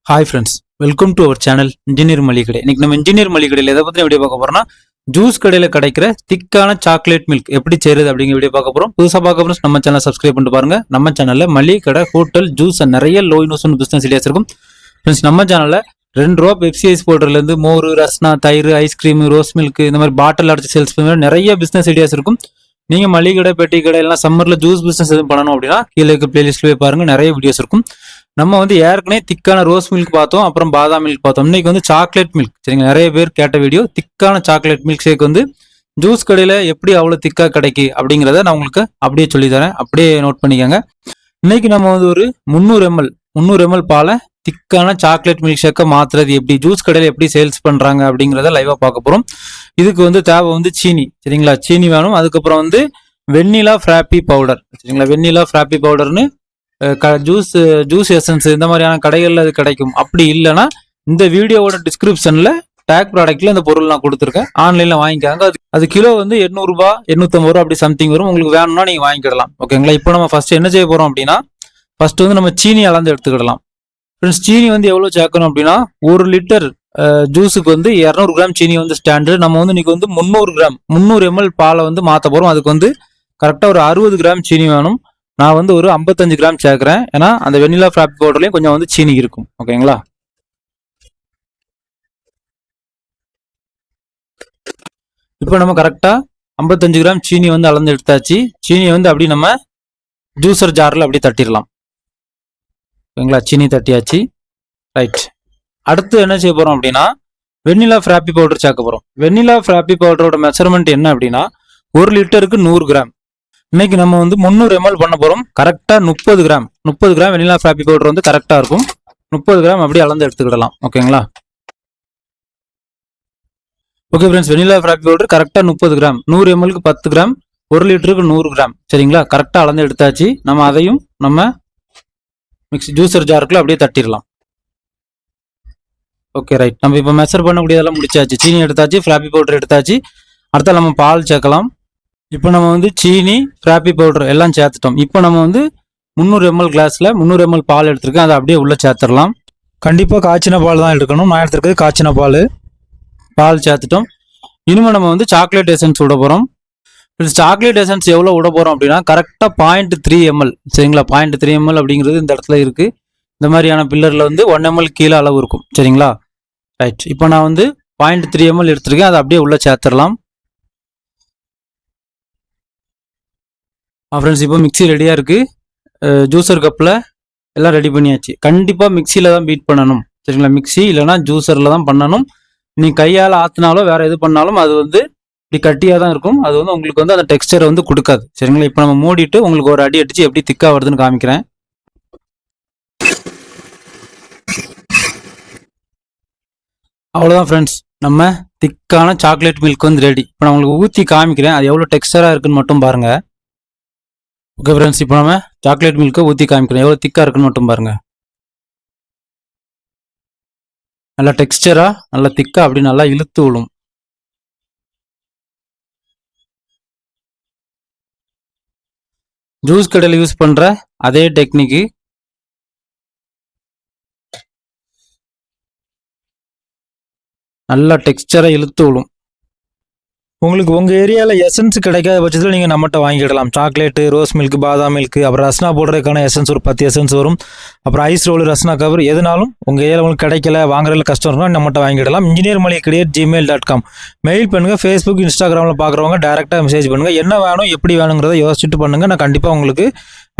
Hi friends, welcome to our channel engineer மளிகை கடை. இன்னைக்கு நம்ம இன்ஜினியர் மளிகை கடையில் எதை பற்றி வீடியோ பார்க்க போறோம்னா, ஜூஸ் கடையில் கிடைக்கிற திக்கான சாக்லேட் மில்க் எப்படி செய்யுது அப்படிங்கிற வீடியோ பார்க்க போறோம். புதுசாக பார்க்க போறோம் நம்ம சேனல் சப்ஸ்கிரைப் பண்ணிட்டு பாருங்க. நம்ம சேனலில் மளிகை கடை, ஹோட்டல், ஜூஸ் நிறைய லோ இன்வெஸ்ட்மெண்ட் பிசினஸ் ஐடியாஸ் இருக்கும். ஃப்ரெண்ட்ஸ், நம்ம சேனலில் 2 ரூபா பெப்சி ஐஸ் பவுடர்லேருந்து மோர், ரஸ்னா, தயிர், ஐஸ்கிரீம், ரோஸ் மில்க் இந்த மாதிரி பாட்டில் அடிச்சு சேல்ஸ் பண்ணுற நிறைய பிசினஸ் ஐடியாஸ் இருக்கும். நீங்கள் மளிகை கடை, பெட்டி கடை எல்லாம் சம்மரில் ஜூஸ் பிசினஸ் எதுவும் பண்ணணும் அப்படின்னா கீழே இருக்க பிளேலிஸ்ட் போய் பாருங்க, நிறைய வீடியோஸ் இருக்கும். நம்ம ஏற்கனவே திக்கான ரோஸ் மில்க் பார்த்தோம், அப்புறம் பாதாம் மில்க் பார்த்தோம். இன்னைக்கு சாக்லேட் மில்க். சரிங்க, நிறைய பேர் கேட்ட வீடியோ திக்கான சாக்லேட் மில்க் ஷேக் ஜூஸ் கடையில் எப்படி அவ்வளோ திக்கா கிடைக்கு அப்படிங்கிறத நான் உங்களுக்கு அப்படியே சொல்லி தரேன். அப்படியே நோட் பண்ணிக்கோங்க. இன்னைக்கு நம்ம ஒரு 300 ml பாலை திக்கான சாக்லேட் மில்க் ஷேக்கை மாத்துறது எப்படி, ஜூஸ் கடையில் எப்படி சேல்ஸ் பண்றாங்க அப்படிங்கிறத லைவா பார்க்க போறோம். இதுக்கு தேவை சீனி. சரிங்களா, சீனி வேணும். அதுக்கப்புறம் வெண்ணிலா ஃப்ராப்பி பவுடர். சரிங்களா, வெண்ணிலா ஃப்ராப்பி பவுடர்னு ஜூஸ் எசன்ஸ் இந்த மாதிரியான கடைகளில் அது கிடைக்கும். அப்படி இல்லைன்னா இந்த வீடியோவோட டிஸ்கிரிப்ஷன்ல டேக் ப்ராடக்ட்ல இந்த பொருள் நான் கொடுத்துருக்கேன், ஆன்லைன்ல வாங்கிக்காங்க. அது கிலோ 800 ரூபாய் 850 ரூபா அப்படி சம்திங் வரும். உங்களுக்கு வேணும்னா நீங்க வாங்கிக்கிடலாம். ஓகேங்களா, இப்போ நம்ம ஃபர்ஸ்ட் என்ன செய்ய போறோம் அப்படின்னா, ஃபர்ஸ்ட் நம்ம சீனி அளந்து எடுத்துக்கிடலாம். ஃப்ரெண்ட்ஸ், சீனி எவ்வளவு சேர்க்கணும் அப்படின்னா, 1 லிட்டர் ஜூஸுக்கு 200 கிராம் சீனி ஸ்டாண்டர்ட். நம்ம இன்னைக்கு 300 ml பாலை மாற்ற போறோம். அதுக்கு கரெக்டா ஒரு 60 கிராம் சீனி வேணும். நான் ஒரு 55 கிராம் சேர்க்கிறேன். ஏன்னா அந்த வெனிலா ஃப்ராப்பி பவுடர்லயும் கொஞ்சம் சீனி இருக்கும். ஓகேங்களா, இப்போ நம்ம கரெக்டா 55 கிராம் சீனி அளந்து எடுத்தாச்சு. சீனியை அப்படி நம்ம ஜூசர் ஜார்ல அப்படி தட்டிடலாம். ஓகேங்களா, சீனி தட்டியாச்சு. ரைட், அடுத்து என்ன செய்ய போறோம் அப்படின்னா, வெனிலா ஃப்ராப்பி பவுடர் சேர்க்க போறோம். வெனிலா ஃப்ராப்பி பவுடரோட மெஷர்மெண்ட் என்ன அப்படின்னா, 1 லிட்டருக்கு 100 கிராம். இன்னைக்கு நம்ம 300 ml பண்ண போறோம். கரெக்டா 30 கிராம் வெனிலா ஃப்ராப்பி பவுடர் கரெக்டா இருக்கும். 30 கிராம் அப்படி அளந்து எடுத்துக்கிடலாம். ஓகேங்களா, ஓகே ஃப்ரெண்ட்ஸ், வெனிலா ஃப்ராப்பி பவுடர் கரெக்டா 30 கிராம். 100 mlக்கு 10 கிராம், 1 லிட்டருக்கு 100 கிராம். சரிங்களா, கரெக்டா அளந்து எடுத்தாச்சு. நம்ம அதையும் நம்ம மிக்ஸி ஜூசர் ஜாருக்குள்ள அப்படியே தட்டிடலாம். ஓகே ரைட், நம்ம இப்போ மெஷர் பண்ணக்கூடியதெல்லாம் முடிச்சாச்சு. சீனி எடுத்தாச்சு, ஃப்ராப்பி பவுடர் எடுத்தாச்சு. அடுத்த நம்ம பால் சேர்க்கலாம். இப்போ நம்ம சீனி, ஃப்ராப்பி பவுடர் எல்லாம் சேர்த்துட்டோம். இப்போ நம்ம 300 ml கிளாஸ்ல 300 ml பால் எடுத்திருக்கேன். அதை அப்படியே உள்ள சேர்த்துடலாம். கண்டிப்பாக காய்ச்சின பால் தான் எடுக்கணும். நான் எடுத்துருக்கிறது காய்ச்சின பால் சேர்த்துட்டோம். இனிமேல் நம்ம சாக்லேட் எசன்ஸ் விட போகிறோம். சாக்லேட் எசன்ஸ் எவ்வளோ விட போகிறோம் அப்படின்னா, கரெக்டாக 0.3 ml. சரிங்களா, 0.3 ml அப்படிங்கிறது இந்த இடத்துல இருக்கு. இந்த மாதிரியான பில்லரில் 1 ml கீழே அளவு இருக்கும். சரிங்களா, ரைட். இப்போ நான் 0.3 ml எடுத்திருக்கேன். அதை அப்படியே உள்ள சேர்த்துடலாம். ஃப்ரெண்ட்ஸ், இப்போ மிக்ஸி ரெடியாக இருக்குது. ஜூஸர் கப்பில் எல்லாம் ரெடி பண்ணியாச்சு. கண்டிப்பாக மிக்சியில் தான் பீட் பண்ணணும். சரிங்களா, மிக்ஸி இல்லைனா ஜூஸரில் தான் பண்ணணும். நீ கையால் ஆற்றினாலோ வேறு எது பண்ணாலும் அது இப்படி கட்டியாக தான் இருக்கும். அது உங்களுக்கு அந்த டெக்ஸ்டரை கொடுக்காது. சரிங்களா, இப்போ நம்ம மூடிட்டு உங்களுக்கு ஒரு அடி அடித்து எப்படி திக்காக வருதுன்னு காமிக்கிறேன். அவ்வளோதான் ஃப்ரெண்ட்ஸ், நம்ம திக்கான சாக்லேட் மில்க் ரெடி. இப்போ நான் உங்களுக்கு ஊற்றி காமிக்கிறேன், அது எவ்வளோ டெக்ஸ்டராக இருக்குன்னு மட்டும் பாருங்கள். ஓகே ஃப்ரெண்ட்ஸ், இப்போ நம்ம சாக்லேட் மில்க்கை ஊற்றி காமிக்கிறோம், எவ்வளோ திக்காக இருக்குன்னு மட்டும் பாருங்க. நல்லா டெக்ஸ்டரா, நல்லா திக்கா, அப்படி நல்லா இழுத்து விழும். ஜூஸ் கடையில் யூஸ் பண்ற அதே டெக்னிக்கு. நல்லா டெக்ஸ்டரா இழுத்து விழும். உங்களுக்கு உங்கள் ஏரியாவில் எசன்ஸ் கிடைக்காத பட்சத்தில் நீங்கள் நம்மகிட்ட வாங்கிக்கிடலாம். சாக்லேட்டு, ரோஸ் மில்க், பாதாம் மில்க், அப்புறம் ரஸ்னா போடுறதுக்கான எசன்ஸ் ஒரு 10 எசன்ஸ் வரும். அப்புறம் ஐஸ் ரோல், ரஸ்னா கவர், எதுனாலும் உங்கள் ஏரியாவில் உங்களுக்கு கிடைக்கல, வாங்குறதுல கஷ்டம் இருக்கும், நம்மகிட்ட வாங்கிக்கிடலாம். இன்ஜினியர் மளிகை கடை gmail.com மெயில் பண்ணுங்கள். ஃபேஸ்புக், இன்ஸ்டாகிராமில் பார்க்குறவங்க டேரெக்டாக மெசேஜ் பண்ணுங்கள். என்ன வேணும், எப்படி வேணுங்கிறத யோசிச்சுட்டு பண்ணுங்கள். நான் கண்டிப்பாக உங்களுக்கு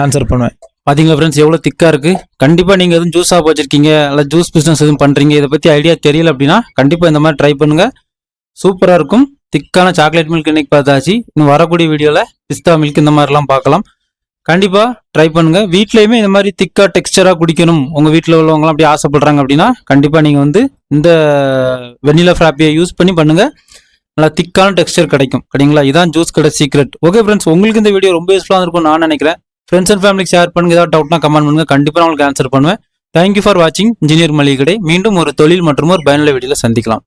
ஆன்சர் பண்ணுவேன். பார்த்தீங்களா ஃப்ரெண்ட்ஸ், எவ்வளோ திக்காக இருக்குது. கண்டிப்பாக நீங்கள் எதுவும் ஜூஸ் ஷாப் வச்சுருக்கீங்க, இல்லை ஜூஸ் பிஸ்னஸ் எதுவும் பண்ணுறீங்க, இதை பற்றி ஐடியா தெரியல அப்படின்னா கண்டிப்பாக இந்த மாதிரி ட்ரை பண்ணுங்கள். சூப்பராக இருக்கும். திக்கான சாக்லேட் மில்க் இன்னைக்கு பார்த்தாச்சு. இன்னும் வரக்கூடிய வீடியோவில் பிஸ்தா மில்க் இந்த மாதிரிலாம் பார்க்கலாம். கண்டிப்பாக ட்ரை பண்ணுங்கள். வீட்லேயுமே இந்த மாதிரி திக்கா டெக்ஸ்டராக குடிக்கணும், உங்கள் வீட்டில் உள்ளவங்களாம் அப்படி ஆசைப்படுறாங்க அப்படின்னா கண்டிப்பாக நீங்கள் இந்த வெனிலா ஃப்ராப்பியை யூஸ் பண்ணி பண்ணுங்கள். நல்லா திக்கான டெக்ஸ்டர் கிடைக்கும். சரிங்களா, இதான் ஜூஸ் கடை சீக்ரெட். ஓகே ஃப்ரெண்ட்ஸ், உங்களுக்கு இந்த வீடியோ ரொம்ப யூஸ்ஃபுல்லாக இருக்கும் நான் நினைக்கிறேன். ஃப்ரெண்ட்ஸ் அண்ட் ஃபேமிலிக்கு ஷேர் பண்ணுங்க. ஏதாவது டவுட்னா கமெண்ட் பண்ணுங்க, கண்டிப்பாக நான் உங்களுக்கு ஆன்சர் பண்ணுவேன். தேங்க்யூ ஃபார் வாட்சிங் இன்ஜினியர் மளிகை கடை. மீண்டும் ஒரு தொழில் மற்றும் ஒரு பயனுள்ள வீடியோவில் சந்திக்கலாம்.